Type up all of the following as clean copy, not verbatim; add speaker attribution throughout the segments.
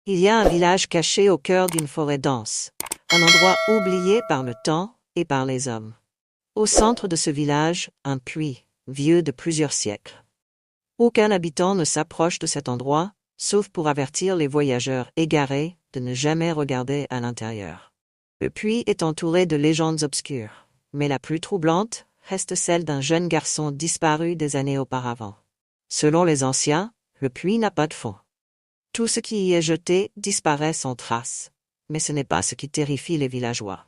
Speaker 1: Il y a un village caché au cœur d'une forêt dense, un endroit oublié par le temps et par les hommes. Au centre de ce village, un puits, vieux de plusieurs siècles. Aucun habitant ne s'approche de cet endroit, sauf pour avertir les voyageurs égarés de ne jamais regarder à l'intérieur. Le puits est entouré de légendes obscures, mais la plus troublante reste celle d'un jeune garçon disparu des années auparavant. Selon les anciens, le puits n'a pas de fond. Tout ce qui y est jeté disparaît sans trace, mais ce n'est pas ce qui terrifie les villageois.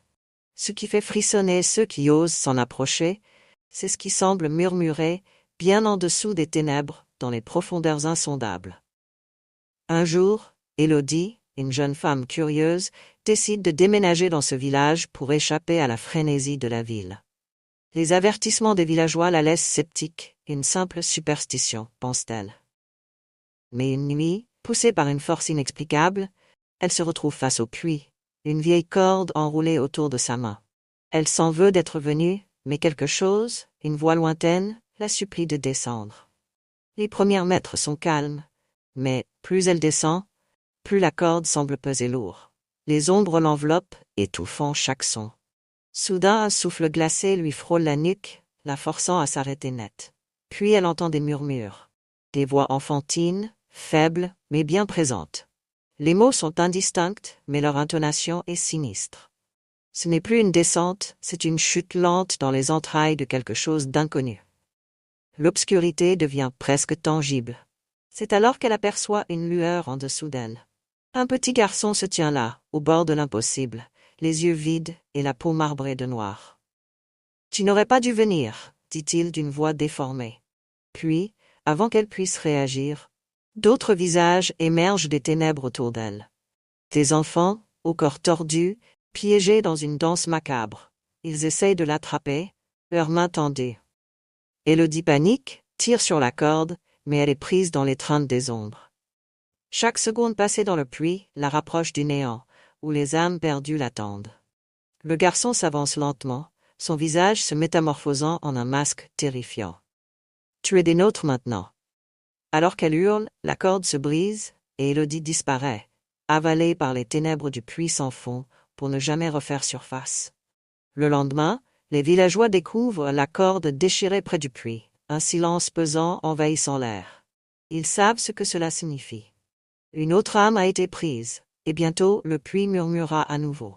Speaker 1: Ce qui fait frissonner ceux qui osent s'en approcher, c'est ce qui semble murmurer bien en dessous des ténèbres dans les profondeurs insondables. Un jour, Élodie, une jeune femme curieuse, décide de déménager dans ce village pour échapper à la frénésie de la ville. Les avertissements des villageois la laissent sceptique, une simple superstition, pense-t-elle. Mais une nuit, poussée par une force inexplicable, elle se retrouve face au puits, une vieille corde enroulée autour de sa main. Elle s'en veut d'être venue, mais quelque chose, une voix lointaine, la supplie de descendre. Les premiers mètres sont calmes, mais plus elle descend, plus la corde semble peser lourd. Les ombres l'enveloppent, étouffant chaque son. Soudain, un souffle glacé lui frôle la nuque, la forçant à s'arrêter net. Puis elle entend des murmures, des voix enfantines, faibles, mais bien présentes. Les mots sont indistincts, mais leur intonation est sinistre. Ce n'est plus une descente, c'est une chute lente dans les entrailles de quelque chose d'inconnu. L'obscurité devient presque tangible. C'est alors qu'elle aperçoit une lueur en dessous d'elle. Un petit garçon se tient là, au bord de l'impossible, les yeux vides et la peau marbrée de noir. « Tu n'aurais pas dû venir, » dit-il d'une voix déformée. Puis, avant qu'elle puisse réagir, d'autres visages émergent des ténèbres autour d'elle. Des enfants, au corps tordu, piégés dans une danse macabre. Ils essayent de l'attraper, leurs mains tendues. Élodie panique, tire sur la corde, mais elle est prise dans l'étreinte des ombres. Chaque seconde passée dans le puits la rapproche du néant, où les âmes perdues l'attendent. Le garçon s'avance lentement, son visage se métamorphosant en un masque terrifiant. « Tu es des nôtres maintenant. » Alors qu'elle hurle, la corde se brise, et Élodie disparaît, avalée par les ténèbres du puits sans fond, pour ne jamais refaire surface. Le lendemain, les villageois découvrent la corde déchirée près du puits, un silence pesant envahissant l'air. Ils savent ce que cela signifie. Une autre âme a été prise, et bientôt le puits murmurera à nouveau.